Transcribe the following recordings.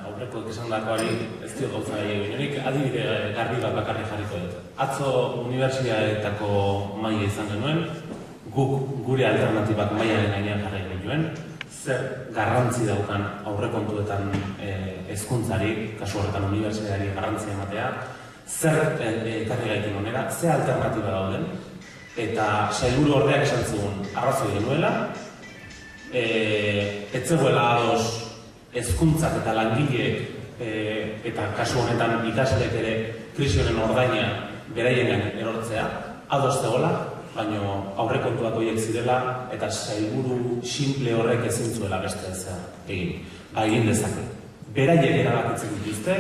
Aurrekoek esan dakoari ez dio gauza nik adibide garbi bat bakarri jarriko dut. Atzo unibertsitateetako maila izan genuen, guk gure alternatibak mailaren gainean jarri genuen, zer garrantzi daukan aurrekontuetan hezkuntzari, kasu horretan unibertsitateari garrantzia ematea, zer ekarri gaitu onera, zer alternatiba dauden, eta sailburu ordeak esan zigun arrazoi genuela, ez zegoela ados hezkuntzak eta langileek eta kasu honetan ikasleek ere krisi honen ordaina beraien erortzea, ados zegoela, baina aurrekontuak horiek zirela eta sailburu simple horrek ezin zuela beste egin. Egin dezake. Beraiek erabakitzen dituzte,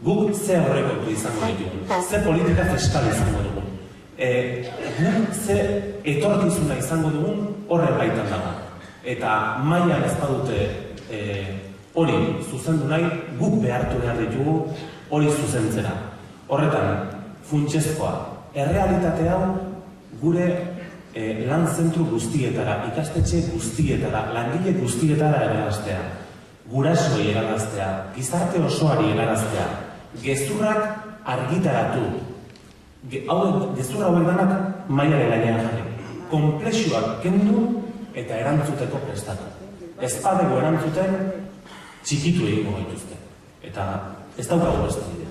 guk ze aurrekontu izango ditugun, ze politika fiskal izango dugun, guk ze etorkizuna izango dugun horren baitan dago. Eta mailan ez badute hori zuzendu nahi, guk behartu behar ditugu hori zuzentzera. Horretan, funtsezkoa, errealitate hau gure lan zentru guztietara, ikastetxe guztietara, langile guztietara eraraztea, gurasoei eraraztea, gizarte osoari eraraztea, gezurrak argitaratu. Gezur hauek danak mailaren gainean jarri. Konplexuak kendu eta erantzuteko prestatu. Ez badego erantzuten, txikitu egingo gaituzte. Eta ez daukagu beste bide.